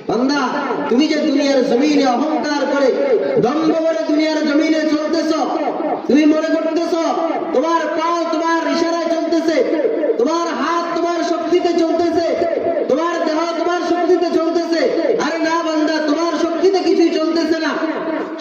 বান্দা তুমি যে দুনিয়ার জমিনে অহংকার করে দম্ভ করে দুনিয়ার জমিনে চলতেছ, তুমি মনে করতেছ তোমার পাও তোমার ইশারায় চলতেছে, তোমার হাত তোমার শক্তিতে চলতেছে, তোমার দেহ তোমার শক্তিতে চলতেছে। আরে না বান্দা, তোমার শক্তিতে কিছুই চলতেছে না,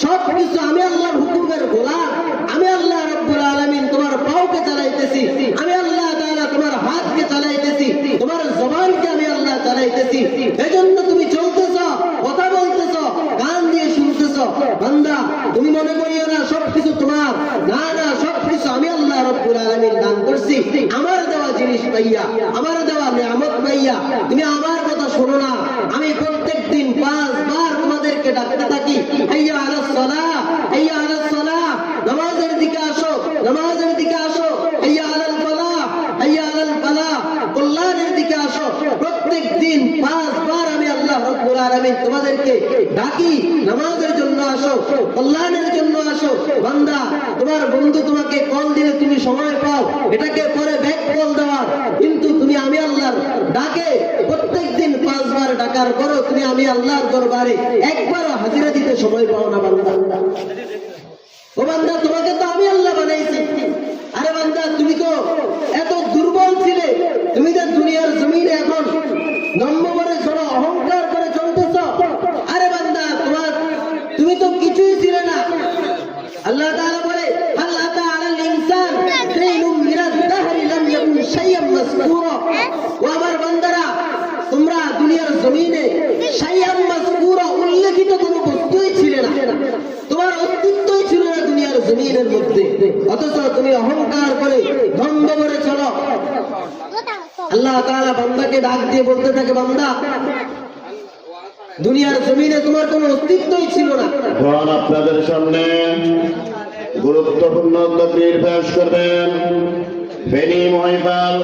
সবকিছু আমি আল্লাহর হুকুমের গোলাম। আমি আল্লাহ রাব্বুল আলামিন তোমার পাওকে চালাইতেছি, আমি আল্লাহ তাআলা তোমার হাতকে চালাইতেছি, তোমার জবানকে আমি আল্লাহ চালাইতেছি। এজন্য তুমি চলতেছ, কথা বলতেছ, কান দিয়ে শুনতেছ। বান্দা তুমি মনে করিও না সবকিছু তোমার, না না, সবকিছু আমি আল্লাহ রাব্বুল আলামিন দান করছি। আমার দেওয়া জিনিস পাইয়া, আমার দেওয়া নিয়ামত পাইয়া তুমি আমার কথা শোনো না। আমি প্রত্যেকদিন 5 বার তোমাদেরকে ডাকতে থাকি, হাইয়া আলাস সালাহ, হাইয়া আলাস সালাহ, নামাজের দিকে আসো, নামাজের দিকে আসো, হাইয়া আলাল ফালাহ, হাইয়া আলাল ফালাহ, কল্যাণের দিকে আসো। প্রত্যেকদিন 5 বার আমি আল্লাহ রাব্বুল আলামিন তোমাদেরকে ডাকি, নামাজের জন্য আসো, কল্যাণের জন্য আসো। বান্দা তোমার বন্ধু তোমাকে কল দিলে তুমি সময় পাও, এটাকে পরে ব্যাক কল দেওয়ার, কিন্তু তুমি আমি আল্লাহর ডাকে প্রত্যেকদিন 5 বার ডাকার পরও তুমি আমি আল্লাহর দরবারে একবারও হাজিরা দিতে সময় পাও না। বান্দা ও বান্দা, তোমাকে তো আমি আল্লাহ বানাইছি। আরে বান্দা, তুমি তো এত দুর্বল ছিলে, তুমি তো দুনিয়ার জমিনে এখন নম্ব করে চলো, অহংকার করে চলতেছ। আরে বান্দা, তুমি তো কিছুই ছিলে না। আল্লাহ তাআলা বলে, হাল আতা আলাল ইনসান হিনুম মিনাদ দাহরি লাম ইয়াকুন শাইআন মাযকুরা। ও আমার বান্দারা, তোমরা দুনিয়ার জমিনে শাইআন মাযকুরা উল্লেখিত কোনো বস্তুই ছিলে না, তোমার অস্তিত্বই ছিল না দুনিয়ার জমিনের মধ্যে, অথচ তুমি অহংকার করে দ্বন্দ্ব করে চলো। আল্লাহ তাআলা বান্দাকে ডাক দিয়ে বলতে থাকে, বান্দা দুনিয়ার জমিনে তোমার কোনো অস্তিত্বই ছিল না। এখন আপনাদের সামনে গুরুত্বপূর্ণ তকরীর পেশ করবেন ফেনী মহিপাল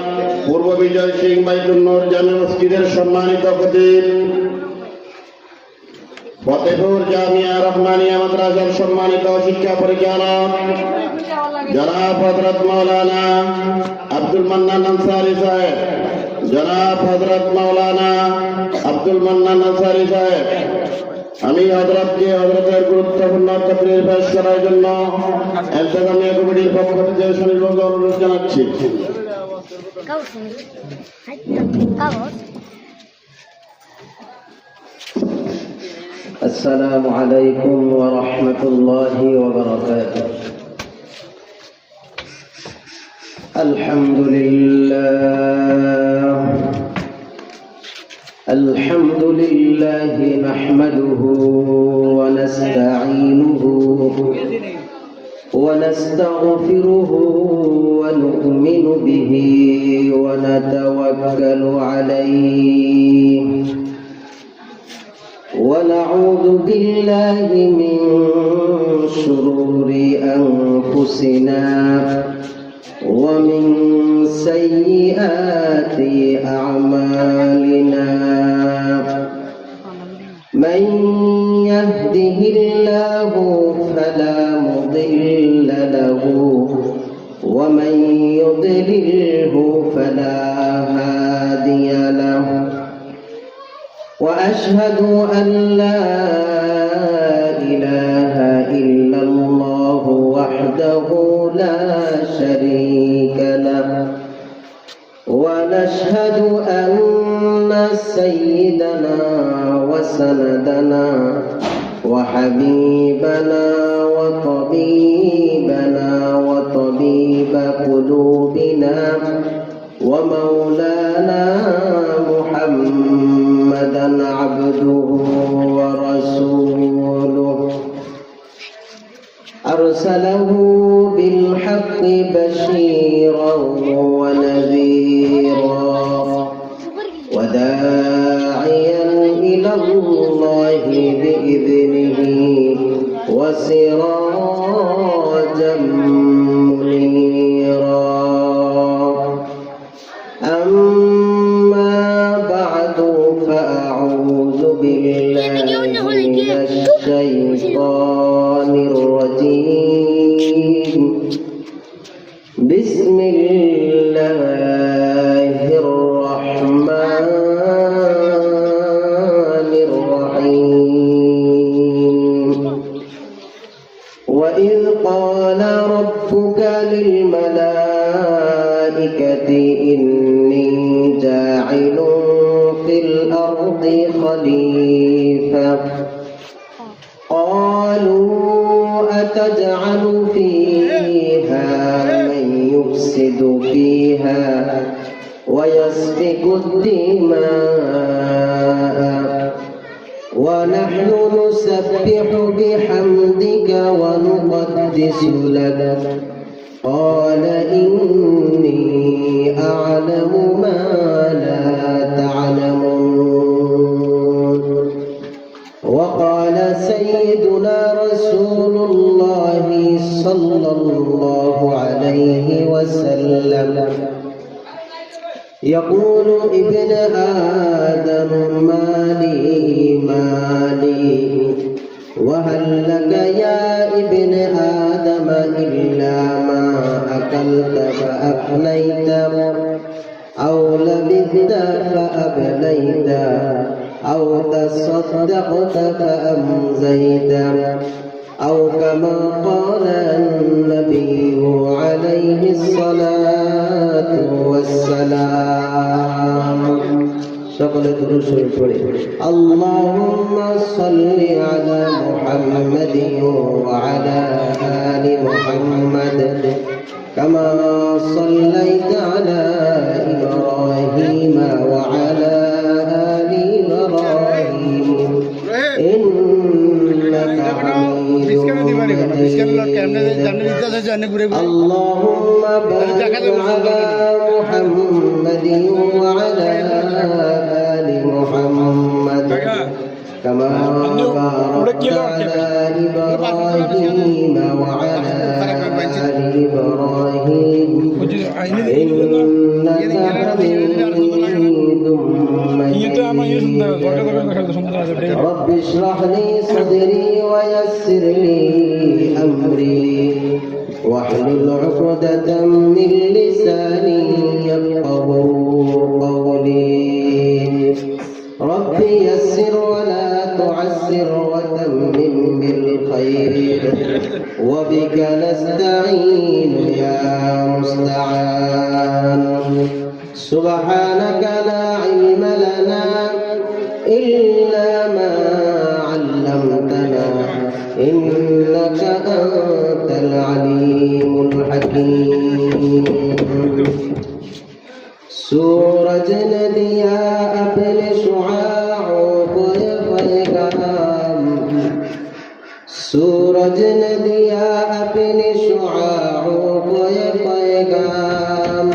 পূর্ব বিজয় সিং বাইতুল নূর জামে মসজিদের সম্মানিত খতিব, ফতেপুর জামিয়া রহমানিয়া মাদ্রাসার সম্মানিত শিক্ষা পরিচালক জনাব হযরত মাওলানা আব্দুল মান্নান আনসারী সাহেব, জনাব হযরত মাওলানা আব্দুল মান্নান আনসারী সাহেব, আমি হযরতকে হযরতের গুরুত্বপূর্ণ তকরীর পেশ করার জন্য ইন্তেজামিয়া কমিটির পক্ষ থেকে সুনির্বাচিত অনুরোধ জানাচ্ছি। السلام عليكم ورحمة الله وبركاته. الحمد لله نحمده ونستعينه ونستغفره ونؤمن به ونتوكل عليه ونعوذ بالله من شرور أنفسنا ومن سيئات أعمالنا، من يهده الله فلا مضل له ومن يضلله فلا هادي له، وأشهد أن لا إله إلا الله وحده لا شريك له، ونشهد أن سيدنا وسندنا وحبيبنا وطبيبنا وطبيب قلوبنا ومولانا محمدا عبده ورسوله، أرسله بالحق بشيرا ونذيرا وداعيا إلى الله بإذنه وسراجا منيرا. أما بعد فأعوذ بالله من الشيطان الرجيم. بسم الله الرحمن الرحيم. الملائكة إني جاعل في الأرض خليفة قالوا أتجعل فيها من يفسد فيها ويسفك الدماء ونحن نسبح بحمدك ونقدس لك قال إني أعلم ما لا تعلمون وقال سيدنا رسول الله صلى الله عليه وسلم يقول ابن آدم مالي وهل لك يا ابن آدم إلا ما أكلت فأفنيت أو لبثت فأبليت أو تصدقت فأمزيت أو كما قال النبي عليه الصلاة والسلام সকলে দুরূদ শরীফ পড়ে আল্লাহুম্মা সাল্লি আলা মুহাম্মাদিন ওয়া আলা আলি মুহাম্মাদ কামা সাল্লাইতা আলা ইব্রাহিম ওয়া আলা আলি ইব্রাহিম ইন্নাকা হামিদুম মাজিদ আল্লাহুম্মা বারিক আলা মুহাম্মাদিন ওয়া আলা محمد كما باركت على إبراهيم وعلى آل إبراهيم إنك حميد مجيد رب اشرح لي صدري ويسر لي أمري واحلل عقدة من لساني يفقهوا قولي ربي يسر ولا تعسر وتمم بالخير وبك نستعين يا مستعان سبحانك لا علم لنا إلا ما علمتنا إنك أنت العليم الحكيم सूरज ने दिया अपने शुआओं को ये पैगाम सूरज ने दिया अपने शुआओं को ये पैगाम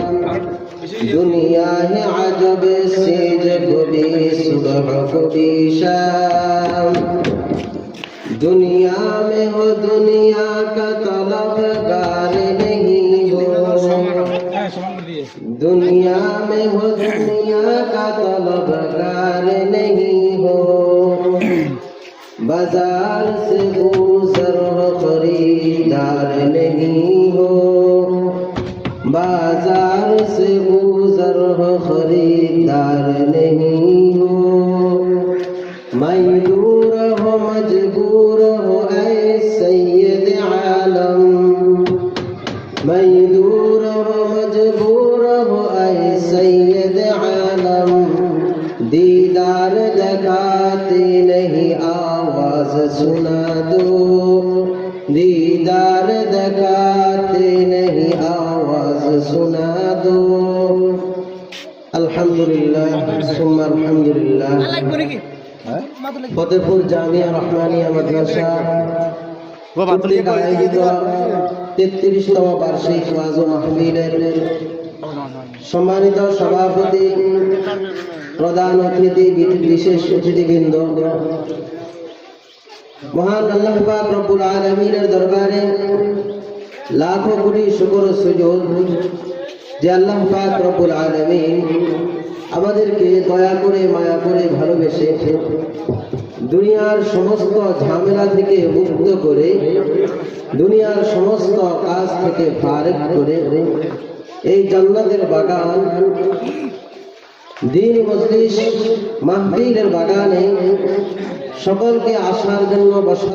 दुनिया है अजब से जब भी सुबह को भी शाम दुनिया में हो दुनिया का तलबगार नहीं हो दुनिया में हो दुनिया का तलबगार नहीं हो बाजार से गुजर हो खरीदार नहीं हो बाजार से गुजर हो खरीदार नहीं हो मजबूर हो ऐ सैयद आलम मजबूर हो ऐ सैयद आलम दीदार दिखाते नहीं आवाज सुना दो दीदार दिखाते नहीं आवाज सुना दो अल्हम्दुलिल्लाह सुम्मा अल्हम्दुलिल्लाह फतेहपुर जामिया रहमानिया मदरसा কর্তৃক আয়োজিত 33তম বার্ষিক ওয়াজ ও মাহফিলের সম্মানিত সভাপতি প্রধান অতিথি বিশেষ অতিথিবৃন্দ মহান আল্লাহ পাক রব্বুল আলামিনের দরবারে লাখো কোটি শুকর ও সুজুদ যে আল্লাহ পাক রব্বুল আলামিন আমাদেরকে দয়া করে মায়া করে ভালোবেসে দুনিয়ার সমস্ত ঝামেলা থেকে মুক্ত করে দুনিয়ার সমস্ত কাজ থেকে ফারেক করে এই জান্নাতের বাগান দ্বীন মজলিস মাহফিলের বাগানে সকলকে আসার জন্য বসা